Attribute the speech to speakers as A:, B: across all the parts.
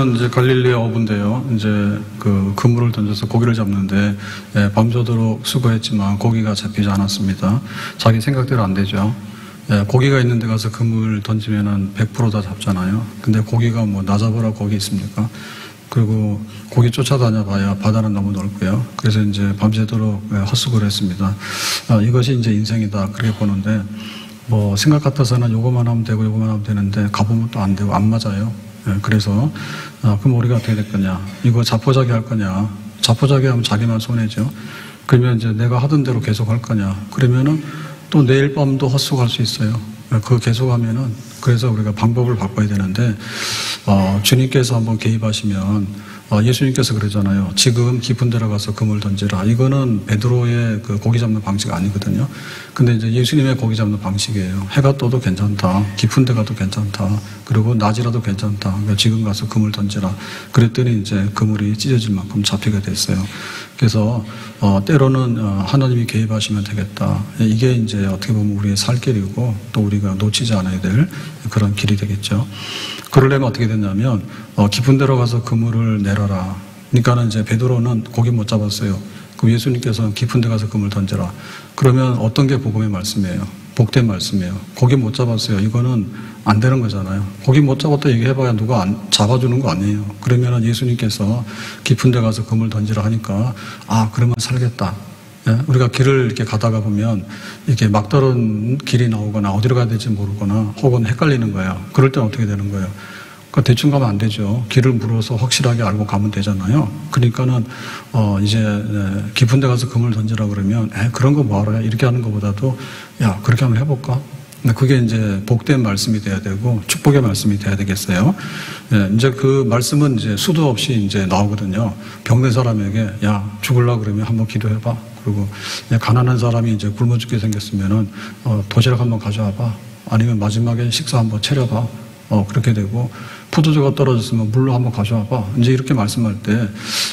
A: 이거는 이제 갈릴리의 어부인데요. 이제 그 그물을 던져서 고기를 잡는데 밤새도록 수고했지만 고기가 잡히지 않았습니다. 자기 생각대로 안 되죠. 고기가 있는 데 가서 그물 던지면은 100% 다 잡잖아요. 근데 고기가 뭐 나 잡으라 거기 있습니까? 그리고 고기 쫓아다녀봐야 바다는 너무 넓고요. 그래서 이제 밤새도록 헛수고를 했습니다. 이것이 이제 인생이다 그렇게 보는데 뭐 생각 같아서는 요거만 하면 되고 요거만 하면 되는데 가보면 또 안 되고 안 맞아요. 그래서 그럼 우리가 어떻게 될 거냐? 이거 자포자기 할 거냐? 자포자기 하면 자기만 손해죠. 그러면 이제 내가 하던 대로 계속 할 거냐? 그러면은 또 내일 밤도 헛수고할 수 있어요. 그거 계속하면은 그래서 우리가 방법을 바꿔야 되는데 주님께서 한번 개입하시면 예수님께서 그러잖아요. 지금 깊은 데로 가서 그물 던지라. 이거는 베드로의 그 고기 잡는 방식 아니거든요. 근데 이제 예수님의 고기 잡는 방식이에요. 해가 떠도 괜찮다. 깊은 데 가도 괜찮다. 그리고 낮이라도 괜찮다. 그러니까 지금 가서 그물 던지라. 그랬더니 이제 그물이 찢어질 만큼 잡히게 됐어요. 그래서 때로는 하나님이 개입하시면 되겠다. 이게 이제 어떻게 보면 우리의 살 길이고 또 우리가 놓치지 않아야 될 그런 길이 되겠죠. 그러려면 어떻게 됐냐면 깊은 데로 가서 그물을 내려라. 그러니까는 이제 베드로는 고기 못 잡았어요. 그럼 예수님께서는 깊은 데 가서 그물 던져라. 그러면 어떤 게 복음의 말씀이에요? 복된 말씀이에요. 고기 못 잡았어요. 이거는 안 되는 거잖아요. 고기 못 잡았다 얘기해봐야 누가 안 잡아주는 거 아니에요. 그러면은 예수님께서 깊은 데 가서 그물 던지라 하니까 그러면 살겠다. 예? 우리가 길을 이렇게 가다가 보면 이렇게 막다른 길이 나오거나 어디로 가야 될지 모르거나 혹은 헷갈리는 거예요. 그럴 때는 어떻게 되는 거예요? 그러니까 대충 가면 안 되죠. 길을 물어서 확실하게 알고 가면 되잖아요. 그러니까는 이제 깊은 데 가서 그물 던지라 그러면 그런 거 뭐하러 해? 이렇게 하는 것보다도 야 그렇게 한번 해볼까? 그게 이제 복된 말씀이 돼야 되고 축복의 말씀이 돼야 되겠어요. 이제 그 말씀은 이제 수도 없이 이제 나오거든요. 병든 사람에게 야 죽을라 그러면 한번 기도해봐. 그리고 가난한 사람이 이제 굶어 죽게 생겼으면은 도시락 한번 가져와봐. 아니면 마지막에 식사 한번 차려봐. 그렇게 되고 포도주가 떨어졌으면 물로 한번 가져와봐. 이제 이렇게 말씀할 때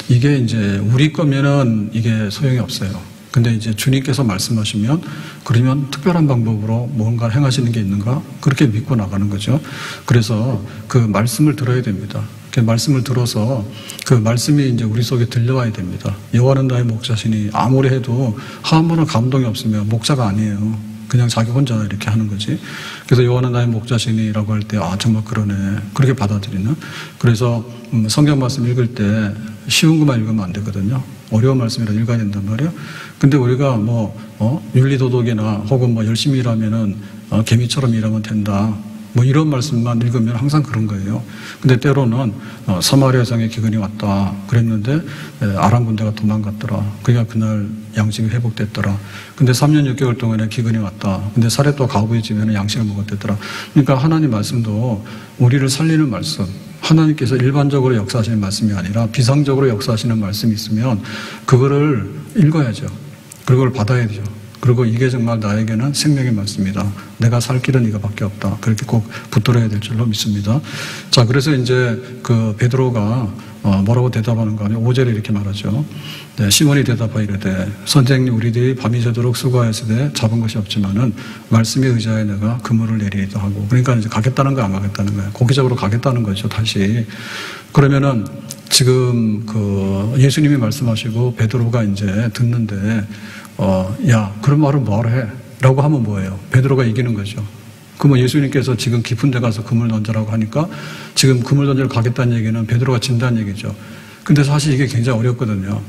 A: 이게 이제 우리 거면은 이게 소용이 없어요. 근데 이제 주님께서 말씀하시면 그러면 특별한 방법으로 뭔가 행하시는 게 있는가? 그렇게 믿고 나가는 거죠. 그래서 그 말씀을 들어야 됩니다. 그 말씀을 들어서 그 말씀이 이제 우리 속에 들려와야 됩니다. 여호와는 나의 목자시니 아무리 해도 한 번은 감동이 없으면 목자가 아니에요. 그냥 자기 혼자 이렇게 하는 거지. 그래서 여호와는 나의 목자시니라고 할 때 정말 그러네. 그렇게 받아들이는. 그래서 성경 말씀 읽을 때 쉬운 것만 읽으면 안 되거든요. 어려운 말씀이라 읽어야 된단 말이에요. 근데 우리가 윤리도덕이나 혹은 열심히 일하면은 개미처럼 일하면 된다. 이런 말씀만 읽으면 항상 그런 거예요. 근데 때로는 사마리아 성에 기근이 왔다 그랬는데 아람 군대가 도망갔더라. 그러니까 그날 양식이 회복됐더라. 근데 3년 6개월 동안에 기근이 왔다. 근데 사렙과 가우의 집에는 양식을 먹었댔더라. 그러니까 하나님 말씀도 우리를 살리는 말씀, 하나님께서 일반적으로 역사하시는 말씀이 아니라 비상적으로 역사하시는 말씀이 있으면 그거를 읽어야죠. 그걸 받아야 되죠. 그리고 이게 정말 나에게는 생명의 말씀이다. 내가 살 길은 이거밖에 없다. 그렇게 꼭 붙들어야 될 줄로 믿습니다. 자, 그래서 이제 그 베드로가 뭐라고 대답하는 거 아니에요? 5절에 이렇게 말하죠. 네, 시몬이 대답하여 이르되 선생님 우리들이 밤이 새도록 수고하였으되 잡은 것이 없지만은 말씀에 의지하여 내가 그물을 내리기도 하고. 그러니까 이제 가겠다는 거 안 가겠다는 거예요. 고기적으로 가겠다는 거죠. 다시. 그러면은 지금 그 예수님이 말씀하시고 베드로가 이제 듣는데 야, 그런 말은 뭐하러 해? 라고 하면 뭐예요? 베드로가 이기는 거죠. 그러면 예수님께서 지금 깊은 데 가서 그물 던져라고 하니까 지금 그물 던지러 가겠다는 얘기는 베드로가 진다는 얘기죠. 근데 사실 이게 굉장히 어렵거든요.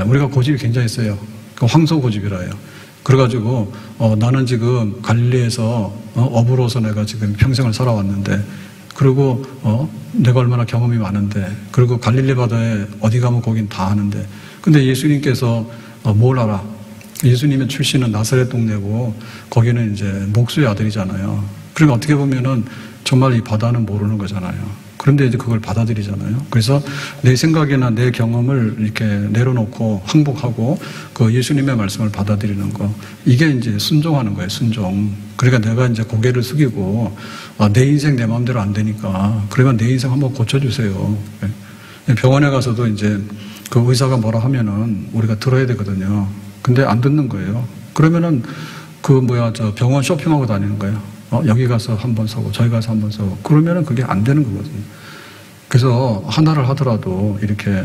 A: 우리가 고집이 굉장히 세요. 황소 고집이라 해요. 그래가지고 나는 지금 갈릴리에서 어부로서 내가 지금 평생을 살아왔는데 그리고 내가 얼마나 경험이 많은데 그리고 갈릴리 바다에 어디 가면 거긴 다 아는데 근데 예수님께서 뭘 알아? 예수님의 출신은 나사렛 동네고 거기는 이제 목수의 아들이잖아요. 그러니까 어떻게 보면은 정말 이 바다는 모르는 거잖아요. 그런데 이제 그걸 받아들이잖아요. 그래서 내 생각이나 내 경험을 이렇게 내려놓고 항복하고 그 예수님의 말씀을 받아들이는 거. 이게 이제 순종하는 거예요, 순종. 그러니까 내가 이제 고개를 숙이고 내 인생 내 마음대로 안 되니까 그러면 내 인생 한번 고쳐주세요. 병원에 가서도 이제 그 의사가 뭐라 하면은 우리가 들어야 되거든요. 근데 안 듣는 거예요. 그러면은 저 병원 쇼핑하고 다니는 거예요. 여기 가서 한번 사고 저기 가서 한번 사고 그러면은 그게 안 되는 거거든요. 그래서 하나를 하더라도 이렇게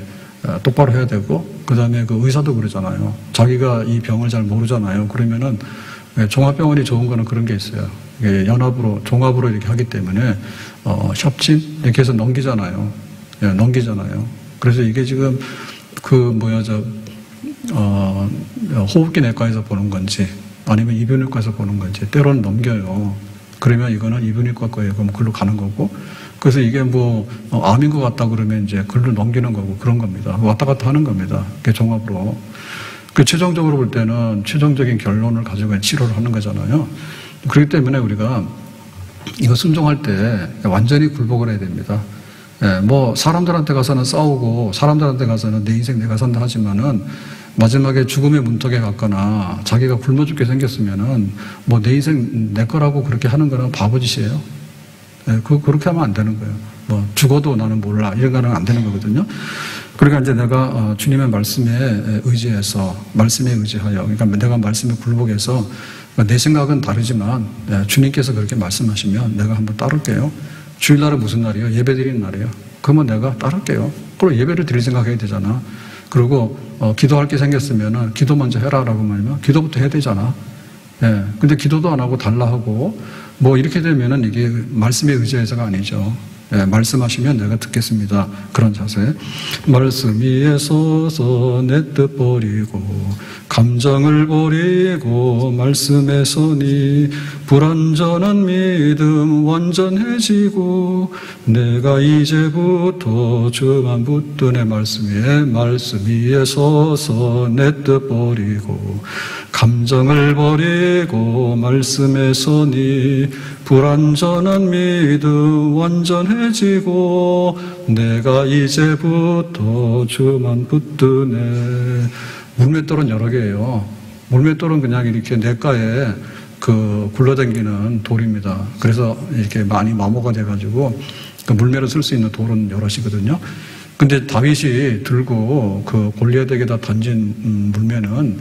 A: 똑바로 해야 되고, 그 다음에 그 의사도 그러잖아요. 자기가 이 병을 잘 모르잖아요. 그러면은 종합병원이 좋은 거는 그런 게 있어요. 연합으로, 종합으로 이렇게 하기 때문에, 협진? 이렇게 해서 넘기잖아요. 넘기잖아요. 그래서 이게 지금 호흡기 내과에서 보는 건지, 아니면 이비인후과에서 보는 건지, 때로는 넘겨요. 그러면 이거는 이비인후과 거예요. 그럼 글로 가는 거고, 그래서 이게 암인 것 같다 그러면 이제 글로 넘기는 거고 그런 겁니다. 왔다 갔다 하는 겁니다. 그게 종합으로. 최종적으로 볼 때는 최종적인 결론을 가지고 치료를 하는 거잖아요. 그렇기 때문에 우리가 이거 순종할 때 완전히 굴복을 해야 됩니다. 사람들한테 가서는 싸우고 사람들한테 가서는 내 인생 내가 산다 하지만은 마지막에 죽음의 문턱에 갔거나 자기가 굶어 죽게 생겼으면은 내 인생 내 거라고 그렇게 하는 거는 바보짓이에요. 그렇게 하면 안 되는 거예요. 죽어도 나는 몰라. 이런 거는 안 되는 거거든요. 그러니까 이제 내가 주님의 말씀에 의지해서, 말씀에 의지하여, 그러니까 내가 말씀에 굴복해서 내 생각은 다르지만 주님께서 그렇게 말씀하시면 내가 한번 따를게요. 주일날은 무슨 날이에요? 예배 드리는 날이에요. 그러면 내가 따를게요. 그리고 예배를 드릴 생각해야 되잖아. 그리고 기도할 게 생겼으면 기도 먼저 해라라고 말하면 기도부터 해야 되잖아. 근데 기도도 안 하고 달라 하고 이렇게 되면은 이게 말씀에 의지해서가 아니죠. 말씀하시면 내가 듣겠습니다. 그런 자세. 말씀 위에 서서 내 뜻 버리고 감정을 버리고 말씀에 서니 불완전한 믿음 완전해지고 내가 이제부터 주만 붙드네 말씀 위에 서서 내 뜻 버리고 감정을 버리고 말씀에 서니 불완전한 믿음 완전해지고 내가 이제부터 주만 붙드네. 물맷돌은 여러 개예요. 물맷돌은 그냥 이렇게 냇가에 굴러다니는 돌입니다. 그래서 이렇게 많이 마모가 돼가지고 물매를 쓸 수 있는 돌은 여럿이거든요. 근데 다윗이 들고 골리앗에게다 던진 물매는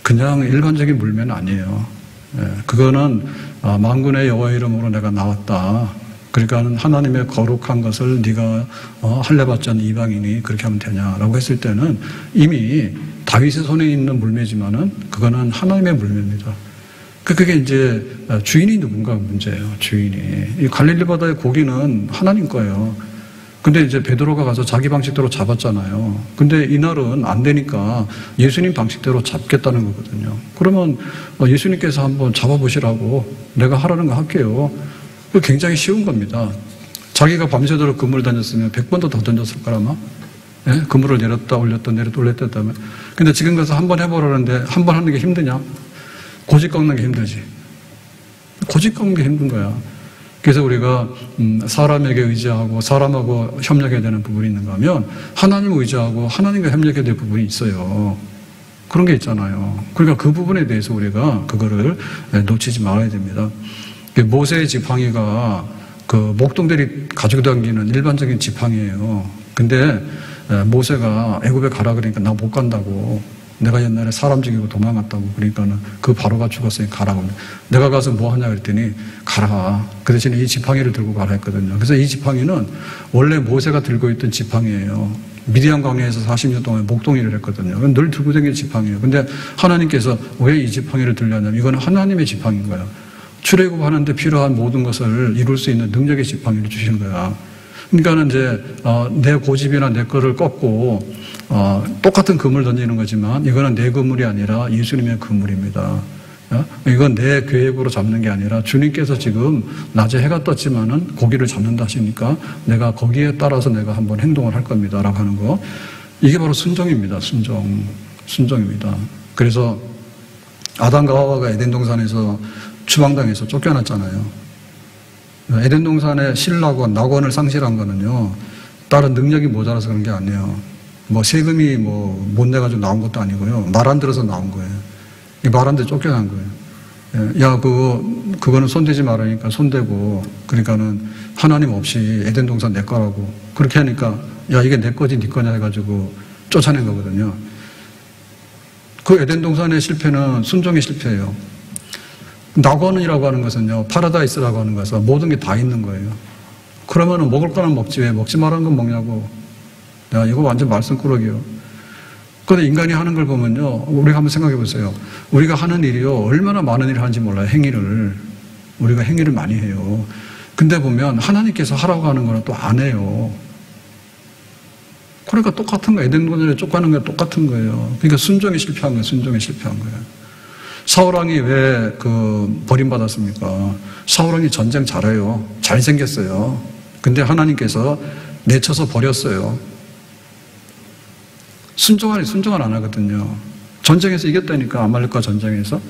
A: 그냥 일반적인 물매는 아니에요. 그거는 만군의 여호와 이름으로 내가 나왔다. 그러니까 하나님의 거룩한 것을 네가 할례받지 않는 이방인이 그렇게 하면 되냐라고 했을 때는 이미 다윗의 손에 있는 물매지만은 그거는 하나님의 물매입니다. 그게 이제 주인이 누군가 문제예요. 주인이. 이 갈릴리 바다의 고기는 하나님 거예요. 근데 이제 베드로가 가서 자기 방식대로 잡았잖아요. 근데 이날은 안 되니까 예수님 방식대로 잡겠다는 거거든요. 그러면 예수님께서 한번 잡아보시라고 내가 하라는 거 할게요. 굉장히 쉬운 겁니다. 자기가 밤새도록 그물을 던졌으면 100번도 더 던졌을 거라마. 그물을 내렸다 올렸다 내렸다 올렸다 했다면. 근데 지금 가서 한번 해보라는데 한 번 하는 게 힘드냐? 고집 꺾는 게 힘들지. 고집 꺾는 게 힘든 거야. 그래서 우리가 사람에게 의지하고 사람하고 협력해야 되는 부분이 있는가 하면 하나님을 의지하고 하나님과 협력해야 될 부분이 있어요. 그런 게 있잖아요. 그러니까 그 부분에 대해서 우리가 그거를 놓치지 말아야 됩니다. 모세의 지팡이가 목동들이 가지고 다니는 일반적인 지팡이에요. 근데 모세가 애굽에 가라 그러니까 나 못 간다고. 내가 옛날에 사람 죽이고 도망갔다고. 그러니까는 그 바로가 죽었으니 가라고. 내가 가서 뭐 하냐 그랬더니 가라. 그 대신에 이 지팡이를 들고 가라 했거든요. 그래서 이 지팡이는 원래 모세가 들고 있던 지팡이에요. 미디안 광야에서 40년 동안 목동일을 했거든요. 늘 들고 다니는 지팡이에요. 근데 하나님께서 왜 이 지팡이를 들려냐면 이건 하나님의 지팡이인 거야. 출애굽하는데 필요한 모든 것을 이룰 수 있는 능력의 지팡이를 주신 거야. 그러니까는 이제 내 고집이나 내 거를 꺾고 똑같은 그물 던지는 거지만 이거는 내 그물이 아니라 예수님의 그물입니다. 이건 내 계획으로 잡는 게 아니라 주님께서 지금 낮에 해가 떴지만은 고기를 잡는다 하시니까 내가 거기에 따라서 내가 한번 행동을 할 겁니다. 라고 하는 거. 이게 바로 순종입니다. 순종입니다. 그래서 아담과 하와가 에덴 동산에서 추방당해서 쫓겨났잖아요. 에덴 동산의 신라고 낙원을 상실한 거는요, 다른 능력이 모자라서 그런 게 아니에요. 세금이 못 내가지고 나온 것도 아니고요. 말 안 들어서 나온 거예요. 말 안 들어 쫓겨난 거예요. 야, 그거는 손대지 말으니까 손대고, 그러니까는 하나님 없이 에덴 동산 내 거라고. 그렇게 하니까, 야, 이게 내 거지, 네 거냐 해가지고 쫓아낸 거거든요. 그 에덴 동산의 실패는 순종의 실패예요. 낙원이라고 하는 것은요, 파라다이스라고 하는 것은 모든 게 다 있는 거예요. 그러면은 먹을 거는 먹지 왜 먹지 말라는 건 먹냐고. 야, 이거 완전 말썽꾸러기요. 그런데 인간이 하는 걸 보면요. 우리가 한번 생각해 보세요. 우리가 하는 일이요. 얼마나 많은 일을 하는지 몰라요. 행위를. 우리가 행위를 많이 해요. 근데 보면 하나님께서 하라고 하는 거는 또 안 해요. 그러니까 똑같은 거예요. 에덴동산에 쫓겨나는 게 똑같은 거예요. 그러니까 순종이 실패한 거예요. 순종이 실패한 거예요. 사울왕이 왜 버림받았습니까? 사울왕이 전쟁 잘해요. 잘생겼어요. 근데 하나님께서 내쳐서 버렸어요. 순종을 안 하거든요. 전쟁에서 이겼다니까, 아말렉과 전쟁에서.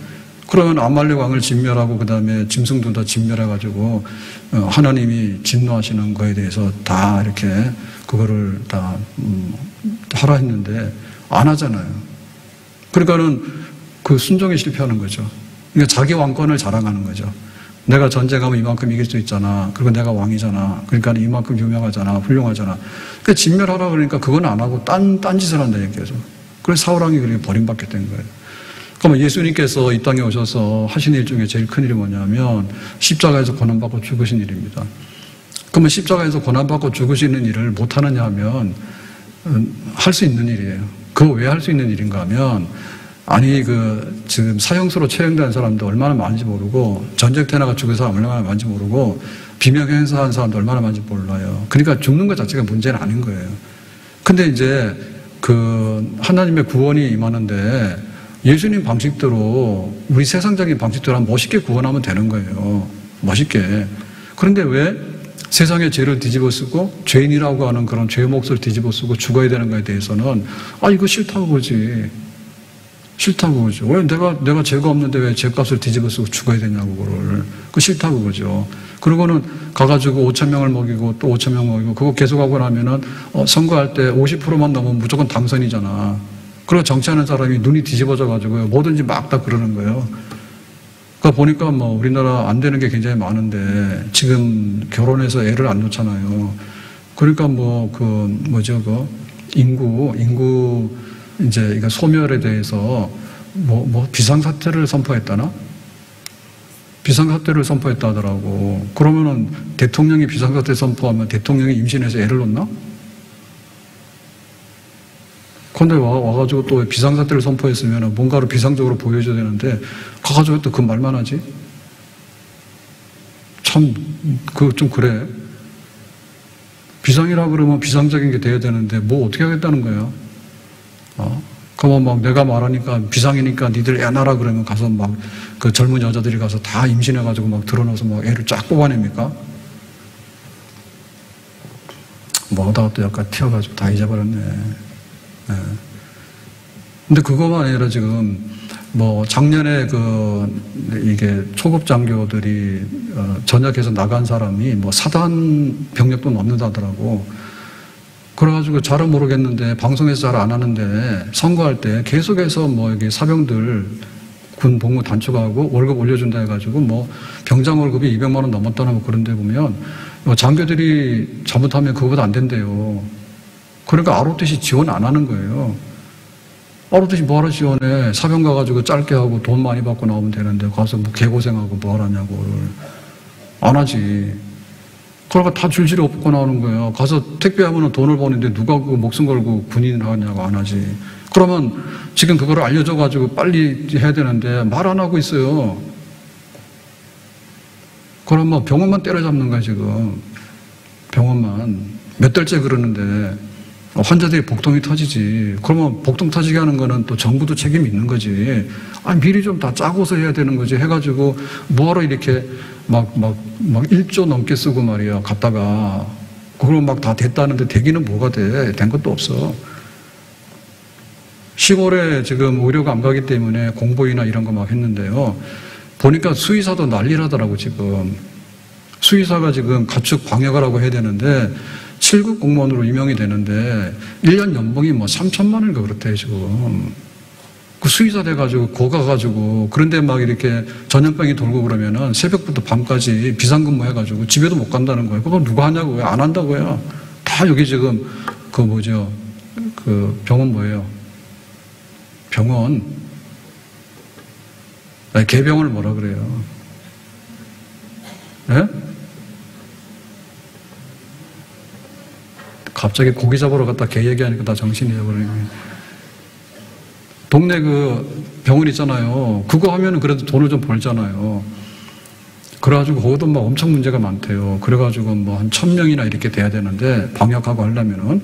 A: 그러면 아말렉 왕을 진멸하고 그 다음에 짐승도 다 진멸해가지고 하나님이 진노하시는 거에 대해서 다 이렇게 그거를 다 하라 했는데 안 하잖아요. 그러니까는 그 순종에 실패하는 거죠. 그러니까 자기 왕권을 자랑하는 거죠. 내가 전쟁하면 이만큼 이길 수 있잖아. 그리고 내가 왕이잖아. 그러니까 이만큼 유명하잖아. 훌륭하잖아. 그러니까 진멸하라 그러니까 그건 안 하고 딴 짓을 한다 얘기죠. 그래서 사울왕이 그렇게 버림받게 된 거예요. 그러면 예수님께서 이 땅에 오셔서 하신 일 중에 제일 큰 일이 뭐냐면 십자가에서 고난받고 죽으신 일입니다. 그러면 십자가에서 고난받고 죽으시는 일을 못하느냐 하면 할 수 있는 일이에요. 그거 왜 할 수 있는 일인가 하면 아니 지금 사형수로 처형된 사람도 얼마나 많은지 모르고 전쟁터에 죽은 사람 얼마나 많은지 모르고 비명행사한 사람도 얼마나 많은지 몰라요. 그러니까 죽는 것 자체가 문제는 아닌 거예요. 근데 이제 하나님의 구원이 임하는데 예수님 방식대로 우리 세상적인 방식대로 멋있게 구원하면 되는 거예요. 멋있게. 그런데 왜 세상의 죄를 뒤집어 쓰고 죄인이라고 하는 그런 죄의 몫을 뒤집어 쓰고 죽어야 되는 거에 대해서는 이거 싫다고 그러지. 싫다고 그러죠. 왜 내가 죄가 없는데 왜 죄값을 뒤집어 쓰고 죽어야 되냐고 그걸. 그거 싫다고 그러죠. 그러고는 가가지고 5,000명을 먹이고 또 5,000명 먹이고 그거 계속하고 나면은 선거할 때 50%만 넘으면 무조건 당선이잖아. 그리고 정치하는 사람이 눈이 뒤집어져가지고 뭐든지 막 다 그러는 거예요. 그러니까 보니까 우리나라 안 되는 게 굉장히 많은데 지금 결혼해서 애를 안 놓잖아요. 그러니까 인구 이제 소멸에 대해서 비상사태를 선포했다나? 비상사태를 선포했다 하더라고. 그러면은 대통령이 비상사태 선포하면 대통령이 임신해서 애를 놓나? 근데 와가지고 또 비상사태를 선포했으면 뭔가를 비상적으로 보여줘야 되는데 가가지고 또 그 말만 하지? 참, 좀 그래. 비상이라 그러면 비상적인 게 돼야 되는데 뭐 어떻게 하겠다는 거예요? 그러면 내가 말하니까 비상이니까 니들 애 낳아라 그러면 가서 그 젊은 여자들이 가서 다 임신해가지고 드러나서 애를 쫙 뽑아냅니까? 뭐하다가 또 약간 튀어가지고 다 잊어버렸네. 네. 근데 그거만 아니라 지금 작년에 이게 초급 장교들이 전역해서 나간 사람이 사단 병력도 넘는다더라고. 그래가지고 잘은 모르겠는데 방송에서 잘 안 하는데 선거할 때 계속해서 여기 사병들 군 복무 단축하고 월급 올려준다 해가지고 병장 월급이 200만 원 넘었다나 그런데 보면 장교들이 잘못하면 그거보다 안 된대요. 그러니까 ROTC 지원 안 하는 거예요. ROTC 뭐하러 지원해? 사병 가가지고 짧게 하고 돈 많이 받고 나오면 되는데 가서 개고생하고 뭐하라냐고. 안 하지. 그러니까 다 줄줄이 업고 나오는 거예요. 가서 택배하면 돈을 버는데 누가 그 목숨 걸고 군인을 하냐고. 안 하지. 그러면 지금 그거를 알려줘가지고 빨리 해야 되는데 말 안 하고 있어요. 그럼 병원만 때려잡는 거야 지금. 병원만. 몇 달째 그러는데 환자들이 복통이 터지지. 그러면 복통 터지게 하는 거는 또 정부도 책임이 있는 거지. 미리 좀 다 짜고서 해야 되는 거지. 해가지고 뭐하러 이렇게 1조 넘게 쓰고 말이야. 갔다가. 그걸 다 됐다는데 되기는 뭐가 돼. 된 것도 없어. 시골에 지금 의료가 안 가기 때문에 공보이나 이런 거 했는데요. 보니까 수의사도 난리라더라고 지금. 수의사가 지금 가축 방역하라고 해야 되는데 7급 공무원으로 임용이 되는데 1년 연봉이 3천만 원인가 그렇대 지금. 그 수의사 돼가지고 가가지고 그런데 이렇게 전염병이 돌고 그러면은 새벽부터 밤까지 비상근무 해가지고 집에도 못 간다는 거예요. 그거 누가 하냐고요? 안 한다고요. 다 여기 지금 병원 뭐예요? 병원. 개병원을 뭐라 그래요? 예? 갑자기 고기 잡으러 갔다 개 얘기하니까 나 정신이 잃어버리네. 동네 그 병원 있잖아요. 그거 하면은 그래도 돈을 좀 벌잖아요. 그래가지고 거기도 막 엄청 문제가 많대요. 그래가지고 뭐 한 1000명이나 이렇게 돼야 되는데 방역하고 하려면은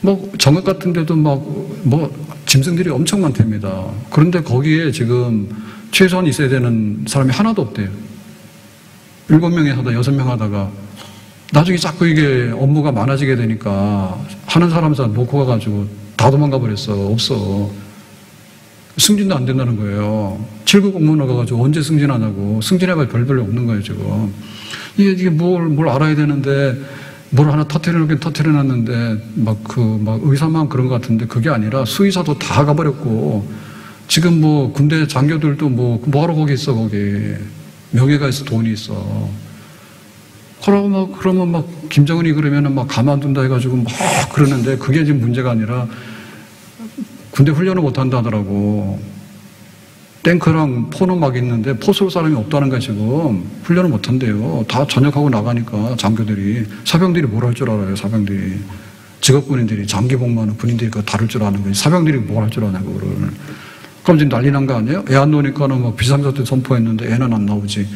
A: 뭐 정읍 같은 데도 막 뭐 짐승들이 엄청 많답니다. 그런데 거기에 지금 최소한 있어야 되는 사람이 하나도 없대요. 7명이 하다 6명 하다가 나중에 자꾸 이게 업무가 많아지게 되니까 하는 사람 놓고 가가지고 다 도망가 버렸어. 없어. 승진도 안 된다는 거예요. 7급 공무원 가가지고 언제 승진하냐고. 승진해봐야 별별로 없는 거예요, 지금. 이게 뭘 알아야 되는데, 뭘 하나 터뜨려놨는데, 막 의사만 그런 것 같은데, 그게 아니라 수의사도 다 가버렸고, 지금 뭐 군대 장교들도 뭐하러 거기 있어, 거기. 명예가 있어, 돈이 있어. 그러면 막, 김정은이 그러면은 막 가만둔다 해가지고 막 그러는데, 그게 지금 문제가 아니라, 군대 훈련을 못한다 하더라고. 탱크랑 포는 막 있는데 포 쏠 사람이 없다는 거야 지금. 훈련을 못한대요. 다 전역하고 나가니까 장교들이. 사병들이 뭘 할 줄 알아요. 사병들이. 직업군인들이 장기복무하는 군인들이 그거 다룰 줄 아는 거지. 사병들이 뭘 할 줄 아냐고 그걸. 그럼 지금 난리 난 거 아니에요? 애 안 나오니까는 막 비상사태 선포했는데 애는 안 나오지.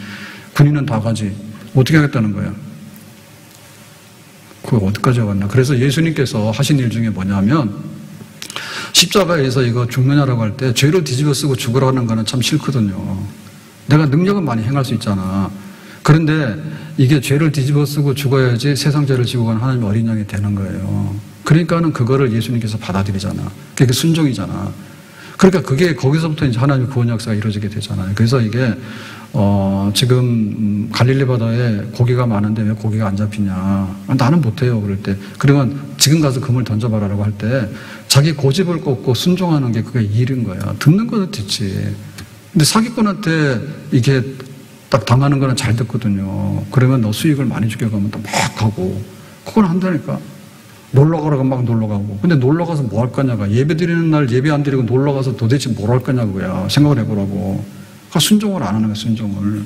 A: 군인은 다 가지. 어떻게 하겠다는 거야. 그거 어디까지 왔나. 그래서 예수님께서 하신 일 중에 뭐냐면 십자가에서 이거 죽느냐라고 할 때 죄로 뒤집어 쓰고 죽으라는 거는 참 싫거든요. 내가 능력은 많이 행할 수 있잖아. 그런데 이게 죄를 뒤집어 쓰고 죽어야지 세상 죄를 지고 가는 하나님의 어린 양이 되는 거예요. 그러니까는 그거를 예수님께서 받아들이잖아. 그게 순종이잖아. 그러니까 그게 거기서부터 이제 하나님의 구원 역사가 이루어지게 되잖아요. 그래서 이게 지금 갈릴리 바다에 고기가 많은데 왜 고기가 안 잡히냐. 나는 못해요. 그럴 때. 그러면 지금 가서 그물 던져봐라라고 할 때 자기 고집을 꺾고 순종하는 게 그게 일인 거야. 듣는 거는 듣지. 근데 사기꾼한테 이게 딱 당하는 거는 잘 듣거든요. 그러면 너 수익을 많이 주게 가면 또 막 하고. 그건 한다니까. 놀러 가라고 막 놀러 가고. 근데 놀러 가서 뭐 할 거냐가. 예배 드리는 날 예배 안 드리고 놀러 가서 도대체 뭘 할 거냐고요. 생각을 해보라고. 그러니까 순종을 안 하는 거야, 순종을.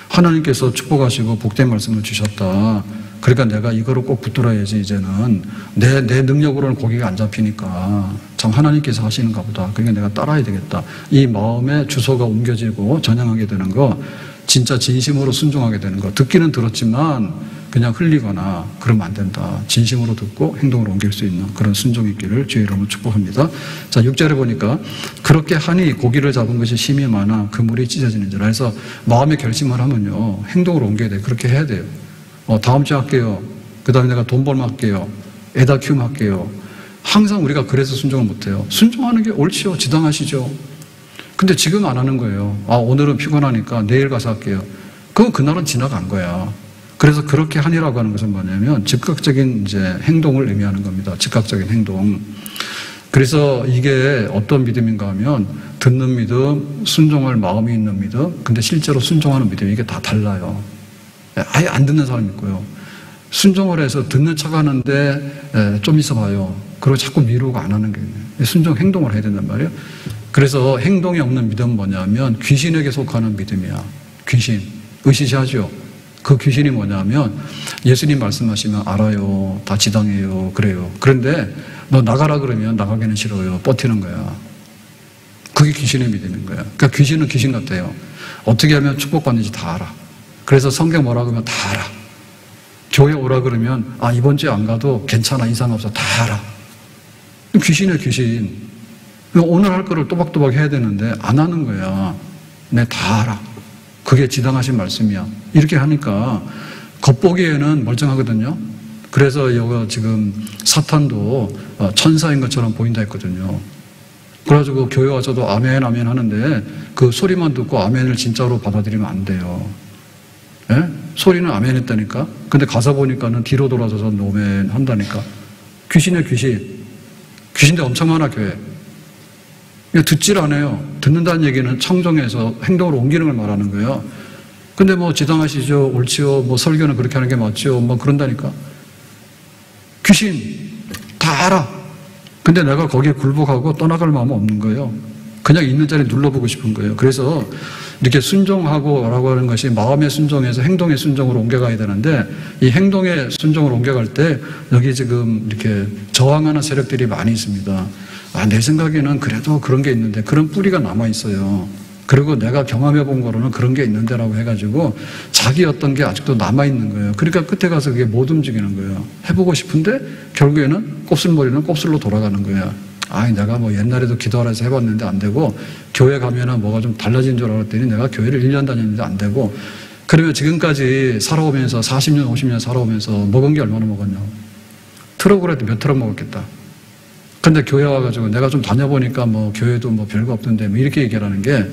A: 하나님께서 축복하시고 복된 말씀을 주셨다. 그러니까 내가 이거를 꼭 붙들어야지, 이제는. 내 능력으로는 고기가 안 잡히니까. 참 하나님께서 하시는가 보다. 그러니까 내가 따라야 되겠다. 이 마음의 주소가 옮겨지고 전향하게 되는 거, 진짜 진심으로 순종하게 되는 거. 듣기는 들었지만 그냥 흘리거나 그러면 안 된다. 진심으로 듣고 행동으로 옮길 수 있는 그런 순종이 있기를 주의 이름으로 축복합니다. 자, 6절에 보니까 그렇게 하니 고기를 잡은 것이 심히 많아 그물이 찢어지는지라. 해서 마음의 결심을 하면요 행동으로 옮겨야 돼요. 그렇게 해야 돼요. 다음 주에 할게요. 그 다음에 내가 돈 벌면 할게요. 애다 키우면 할게요. 항상 우리가 그래서 순종을 못해요. 순종하는 게 옳지요. 지당하시죠. 근데 지금 안 하는 거예요. 오늘은 피곤하니까 내일 가서 할게요. 그날은 지나간 거야. 그래서 그렇게 하니라고 하는 것은 뭐냐면 즉각적인 이제 행동을 의미하는 겁니다. 즉각적인 행동. 그래서 이게 어떤 믿음인가 하면 듣는 믿음, 순종할 마음이 있는 믿음, 근데 실제로 순종하는 믿음, 이게 다 달라요. 아예 안 듣는 사람이 있고요. 순종을 해서 듣는 척 하는데 좀 있어 봐요. 그리고 자꾸 미루고 안 하는 게 순종 행동을 해야 된단 말이에요. 그래서 행동이 없는 믿음은 뭐냐면 귀신에게 속하는 믿음이야. 귀신. 의시시하죠. 그 귀신이 뭐냐면 예수님 말씀하시면 알아요. 다 지당해요. 그래요. 그런데 너 나가라 그러면 나가기는 싫어요. 버티는 거야. 그게 귀신의 믿음인 거야. 그러니까 귀신은 귀신 같아요. 어떻게 하면 축복받는지 다 알아. 그래서 성경 뭐라 그러면 다 알아. 교회 오라 그러면 이번 주에 안 가도 괜찮아. 이상 없어. 다 알아. 귀신이에요. 귀신. 오늘 할 거를 또박또박 해야 되는데 안 하는 거야. 내 다 알아. 그게 지당하신 말씀이야. 이렇게 하니까 겉보기에는 멀쩡하거든요. 그래서 이거 지금 사탄도 천사인 것처럼 보인다 했거든요. 그래가지고 교회 와서도 아멘 아멘 하는데 그 소리만 듣고 아멘을 진짜로 받아들이면 안 돼요. 예? 소리는 아멘 했다니까. 근데 가사 보니까는 뒤로 돌아서서 노멘 한다니까. 귀신이야 귀신. 귀신들 엄청 많아 교회. 듣질 않아요. 듣는다는 얘기는 청정해서 행동으로 옮기는 걸 말하는 거예요. 근데 뭐 지당하시죠, 옳지요, 뭐 설교는 그렇게 하는 게 맞죠, 뭐 그런다니까. 귀신 다 알아. 근데 내가 거기에 굴복하고 떠나갈 마음은 없는 거예요. 그냥 있는 자리 눌러보고 싶은 거예요. 그래서 이렇게 순종하고라고 하는 것이 마음의 순종에서 행동의 순종으로 옮겨가야 되는데 이 행동의 순종으로 옮겨갈 때 여기 지금 이렇게 저항하는 세력들이 많이 있습니다. 내 생각에는 그래도 그런 게 있는데 그런 뿌리가 남아 있어요. 그리고 내가 경험해 본 거로는 그런 게 있는데라고 해가지고 자기 어떤 게 아직도 남아 있는 거예요. 그러니까 끝에 가서 그게 못 움직이는 거예요. 해보고 싶은데 결국에는 곱슬머리는 곱슬로 돌아가는 거예요. 내가 뭐 옛날에도 기도하라 해서 해봤는데 안 되고 교회 가면은 뭐가 좀 달라진 줄 알았더니 내가 교회를 1년 다녔는데 안 되고 그러면 지금까지 살아오면서 40년 50년 살아오면서 먹은 게 얼마나 먹었냐. 트럭으로 해도 몇 트럭 먹었겠다. 근데 교회 와가지고 내가 좀 다녀보니까 뭐 교회도 뭐 별거 없던데 뭐 이렇게 얘기하는 게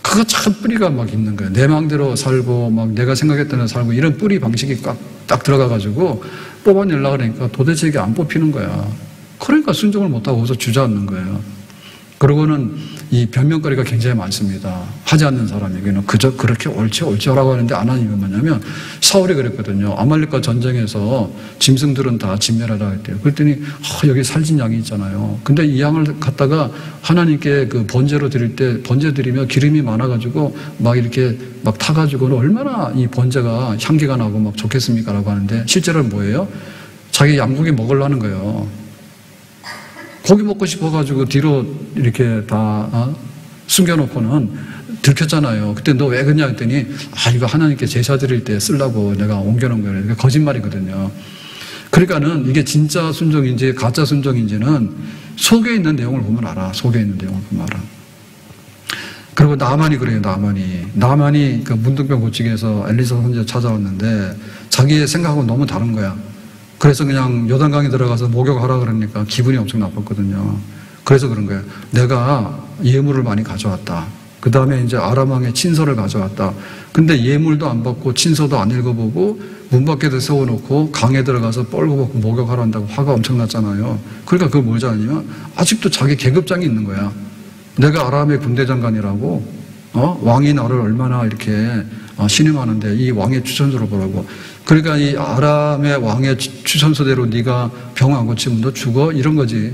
A: 그거 참 뿌리가 막 있는 거예요. 내 마음대로 살고 막 내가 생각했던 대로 살고 이런 뿌리 방식이 딱 들어가가지고 뽑아내려고 그러니까 도대체 이게 안 뽑히는 거야. 그러니까 순종을 못하고 거기서 주저앉는 거예요. 그러고는 이 변명거리가 굉장히 많습니다. 하지 않는 사람에게는 그저 그렇게 옳지라고 하는데 안 하는 이유가 뭐냐면 사울이 그랬거든요. 아말렉과 전쟁에서 짐승들은 다 진멸하라 했대요. 그랬더니 여기 살진 양이 있잖아요. 근데 이 양을 갖다가 하나님께 그 번제로 드릴 때 번제 드리면 기름이 많아가지고 막 이렇게 막 타가지고는 얼마나 이 번제가 향기가 나고 막 좋겠습니까? 라고 하는데 실제로는 뭐예요? 자기 양고기 먹으려는 거예요. 고기 먹고 싶어가지고 뒤로 이렇게 다 숨겨놓고는 들켰잖아요. 그때 너 왜 그러냐 했더니 이거 하나님께 제사 드릴 때 쓰려고 내가 옮겨놓은 거예요. 그러니까 거짓말이거든요. 그러니까는 이게 진짜 순종인지 가짜 순종인지는 속에 있는 내용을 보면 알아. 속에 있는 내용을 보면 알아. 그리고 나만이 그래요. 나만이 그 문둥병 고치기 위해서 엘리사 선지자 찾아왔는데 자기의 생각하고 너무 다른 거야. 그래서 그냥 요단강에 들어가서 목욕하라 그러니까 기분이 엄청 나빴거든요. 그래서 그런 거예요. 내가 예물을 많이 가져왔다. 그 다음에 이제 아람 왕의 친서를 가져왔다. 근데 예물도 안 받고 친서도 안 읽어보고 문 밖에도 세워놓고 강에 들어가서 뻘고 목욕하라 한다고 화가 엄청 났잖아요. 그러니까 그걸 뭐지 아니면 아직도 자기 계급장이 있는 거야. 내가 아람의 군대장관이라고 왕이 나를 얼마나 이렇게 신임하는데 이 왕의 추천서를 보라고. 그러니까 이 아람의 왕의 추천서대로 네가 병 안 고치면 너 죽어? 이런 거지.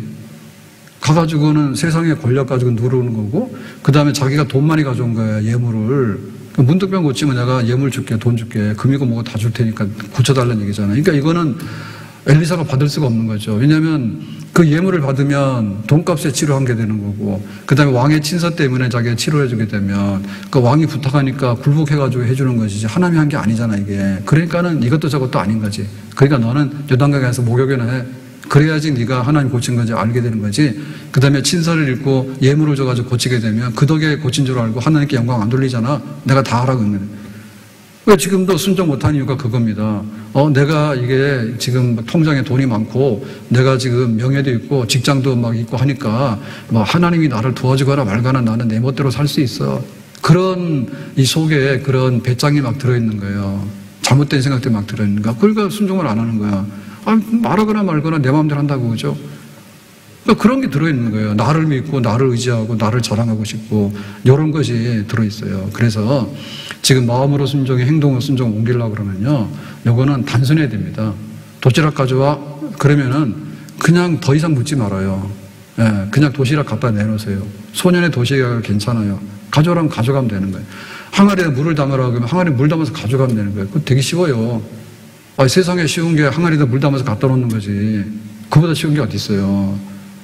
A: 가가지고는 세상의 권력 가지고 누르는 거고 그 다음에 자기가 돈 많이 가져온 거야. 예물을. 문득병 고치면 내가 예물 줄게, 돈 줄게, 금이고 뭐고 다 줄 테니까 고쳐달라는 얘기잖아요. 그러니까 이거는 엘리사가 받을 수가 없는 거죠. 왜냐하면 그 예물을 받으면 돈값에 치료한 게 되는 거고 그 다음에 왕의 친서 때문에 자기가 치료해주게 되면 그 왕이 부탁하니까 굴복해가지고 해주는 것이지 하나님이 한 게 아니잖아 이게. 그러니까는 이것도 저것도 아닌 거지. 그러니까 너는 요단강에 가서 목욕이나 해. 그래야지 네가 하나님 고친 건지 알게 되는 거지. 그 다음에 친서를 읽고 예물을 줘가지고 고치게 되면 그 덕에 고친 줄 알고 하나님께 영광 안 돌리잖아. 내가 다 하라고 했는데. 왜 지금도 순종 못한 이유가 그겁니다. 내가 이게 지금 통장에 돈이 많고 내가 지금 명예도 있고 직장도 막 있고 하니까 뭐 하나님이 나를 도와주거나 말거나 나는 내 멋대로 살 수 있어. 그런 이 속에 그런 배짱이 막 들어있는 거예요. 잘못된 생각들이 막 들어있는 거야. 그러니까 순종을 안 하는 거야. 말하거나 말거나 내 마음대로 한다고 그죠? 그러니까 그런 게 들어있는 거예요. 나를 믿고 나를 의지하고 나를 자랑하고 싶고 이런 것이 들어있어요. 그래서 지금 마음으로 순종에 행동으로 순종을 옮기려고 그러면요. 요거는 단순해야 됩니다. 도시락 가져와 그러면은 그냥 더 이상 묻지 말아요. 그냥 도시락 갖다 내놓으세요. 소년의 도시락은 괜찮아요. 가져오라면 가져가면 되는 거예요. 항아리에 물을 담으라고 하면 항아리에 물 담아서 가져가면 되는 거예요. 그거 되게 쉬워요. 세상에 쉬운 게 항아리에다 물 담아서 갖다 놓는 거지. 그보다 쉬운 게 어디 있어요.